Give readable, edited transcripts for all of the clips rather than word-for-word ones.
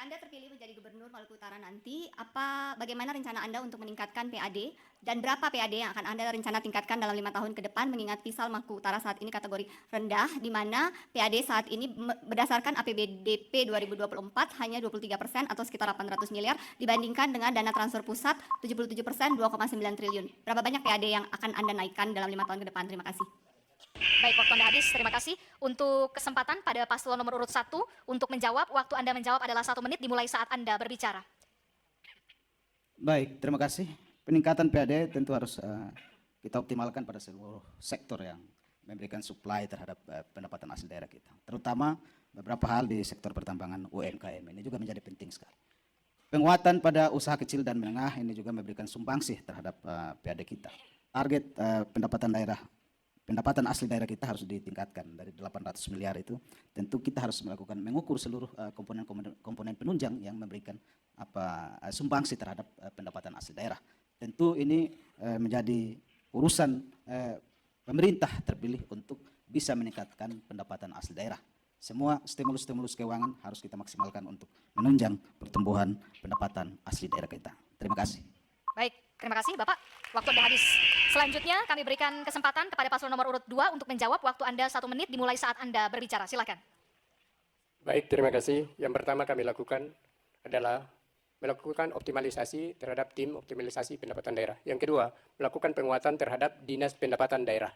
Anda terpilih menjadi Gubernur Maluku Utara nanti, bagaimana rencana Anda untuk meningkatkan PAD dan berapa PAD yang akan Anda rencana tingkatkan dalam 5 tahun ke depan mengingat Fisal Maluku Utara saat ini kategori rendah, di mana PAD saat ini berdasarkan APBDP 2024 hanya 23% atau sekitar 800 miliar dibandingkan dengan dana transfer pusat 77% 2,9 triliun. Berapa banyak PAD yang akan Anda naikkan dalam 5 tahun ke depan? Terima kasih. Baik, waktu Anda habis. Terima kasih. Untuk kesempatan pada paslon nomor urut 1 untuk menjawab, waktu Anda menjawab adalah 1 menit dimulai saat Anda berbicara. Baik, terima kasih. Peningkatan PAD tentu harus kita optimalkan pada seluruh sektor yang memberikan supply terhadap pendapatan asli daerah kita. Terutama beberapa hal di sektor pertambangan UMKM ini juga menjadi penting sekali. Penguatan pada usaha kecil dan menengah ini juga memberikan sumbangsih terhadap PAD kita. Target pendapatan asli daerah kita harus ditingkatkan dari 800 miliar itu. Tentu kita harus mengukur seluruh komponen penunjang yang memberikan sumbangsi terhadap pendapatan asli daerah. Tentu ini menjadi urusan pemerintah terpilih untuk bisa meningkatkan pendapatan asli daerah. Semua stimulus-stimulus keuangan harus kita maksimalkan untuk menunjang pertumbuhan pendapatan asli daerah kita. Terima kasih. Baik, terima kasih Bapak. Waktu Anda habis. Selanjutnya kami berikan kesempatan kepada paslon nomor urut 2 untuk menjawab. Waktu Anda 1 menit dimulai saat Anda berbicara. Silakan. Baik, terima kasih. Yang pertama kami lakukan adalah melakukan optimalisasi terhadap tim optimalisasi pendapatan daerah. Yang kedua, melakukan penguatan terhadap dinas pendapatan daerah.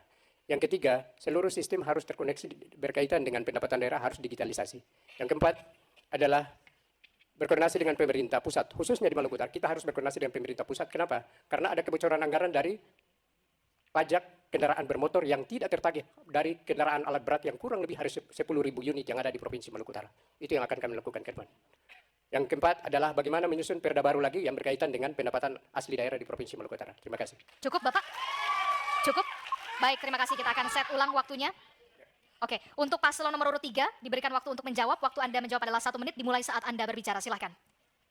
Yang ketiga, seluruh sistem harus terkoneksi berkaitan dengan pendapatan daerah harus digitalisasi. Yang keempat adalah berkoordinasi dengan pemerintah pusat, khususnya di Maluku Utara. Kita harus berkoordinasi dengan pemerintah pusat. Kenapa? Karena ada kebocoran anggaran dari pajak kendaraan bermotor yang tidak tertagih dari kendaraan alat berat yang kurang lebih harus 10.000 unit yang ada di Provinsi Maluku Utara. Itu yang akan kami lakukan ke depan. Yang keempat adalah bagaimana menyusun perda baru lagi yang berkaitan dengan pendapatan asli daerah di Provinsi Maluku Utara. Terima kasih. Cukup Bapak? Cukup? Baik, terima kasih. Kita akan set ulang waktunya. Oke, untuk paslon nomor urut 3 diberikan waktu untuk menjawab. Waktu Anda menjawab adalah 1 menit dimulai saat Anda berbicara. Silakan.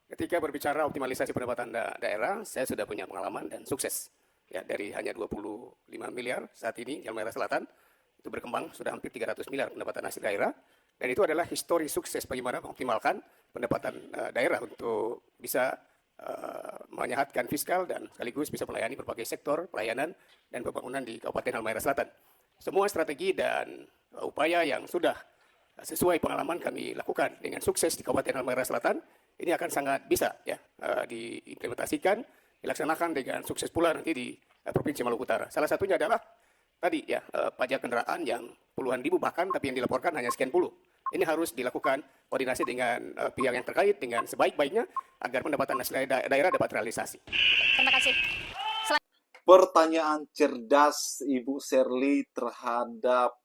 Ketika berbicara optimalisasi pendapatan daerah, saya sudah punya pengalaman dan sukses. Ya, dari hanya 25 miliar saat ini di Halmahera Selatan, itu berkembang sudah hampir 300 miliar pendapatan asli daerah. Dan itu adalah histori sukses bagaimana mengoptimalkan pendapatan daerah untuk bisa menyehatkan fiskal dan sekaligus bisa melayani berbagai sektor pelayanan dan pembangunan di Kabupaten Halmahera Selatan. Semua strategi dan upaya yang sudah sesuai pengalaman kami lakukan dengan sukses di Kabupaten Halmahera Selatan, ini akan sangat bisa ya diimplementasikan, dilaksanakan dengan sukses pula nanti di Provinsi Maluku Utara. Salah satunya adalah tadi ya pajak kendaraan yang puluhan ribu bahkan tapi yang dilaporkan hanya sekian puluh. Ini harus dilakukan koordinasi dengan pihak yang terkait dengan sebaik-baiknya agar pendapatan asli daerah dapat realisasi. Terima kasih. Pertanyaan cerdas Ibu Sherly terhadap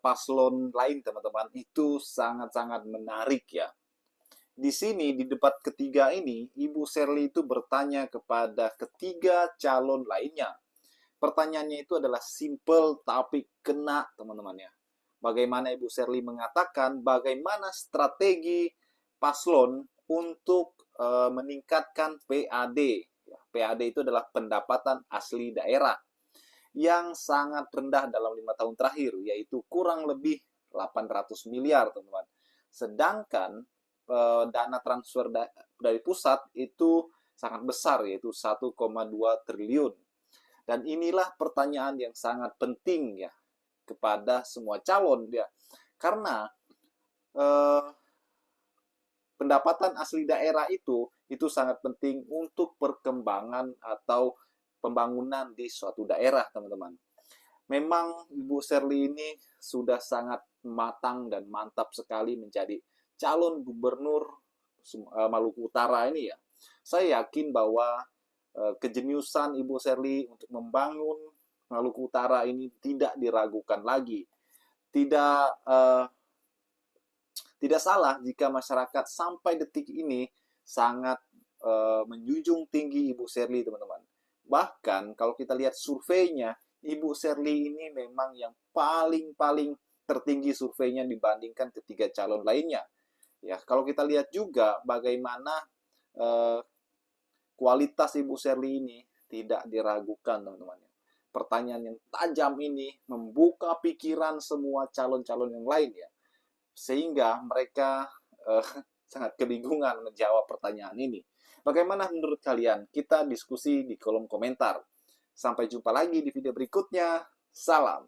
paslon lain, teman-teman, itu sangat-sangat menarik ya. Di sini, di debat ketiga ini, Ibu Sherly itu bertanya kepada ketiga calon lainnya. Pertanyaannya itu adalah simple tapi kena, teman-teman ya. Bagaimana Ibu Sherly mengatakan bagaimana strategi paslon untuk meningkatkan PAD. PAD itu adalah pendapatan asli daerah yang sangat rendah dalam 5 tahun terakhir, yaitu kurang lebih 800 miliar, teman-teman. Sedangkan dana transfer dari pusat itu sangat besar, yaitu 1,2 triliun. Dan inilah pertanyaan yang sangat penting ya kepada semua calon ya, karena pendapatan asli daerah itu sangat penting untuk perkembangan atau pembangunan di suatu daerah, teman-teman. Memang Ibu Sherly ini sudah sangat matang dan mantap sekali menjadi calon gubernur Maluku Utara ini ya. Saya yakin bahwa kejeniusan Ibu Sherly untuk membangun Maluku Utara ini tidak diragukan lagi. Tidak salah jika masyarakat sampai detik ini sangat menjunjung tinggi Ibu Sherly, teman-teman. Bahkan kalau kita lihat surveinya, Ibu Sherly ini memang yang paling tertinggi surveinya dibandingkan ketiga calon lainnya. Ya, kalau kita lihat juga bagaimana kualitas Ibu Sherly ini tidak diragukan, teman-teman. Pertanyaan yang tajam ini membuka pikiran semua calon-calon yang lain ya, sehingga mereka sangat kebingungan menjawab pertanyaan ini. Bagaimana menurut kalian? Kita diskusi di kolom komentar. Sampai jumpa lagi di video berikutnya. Salam.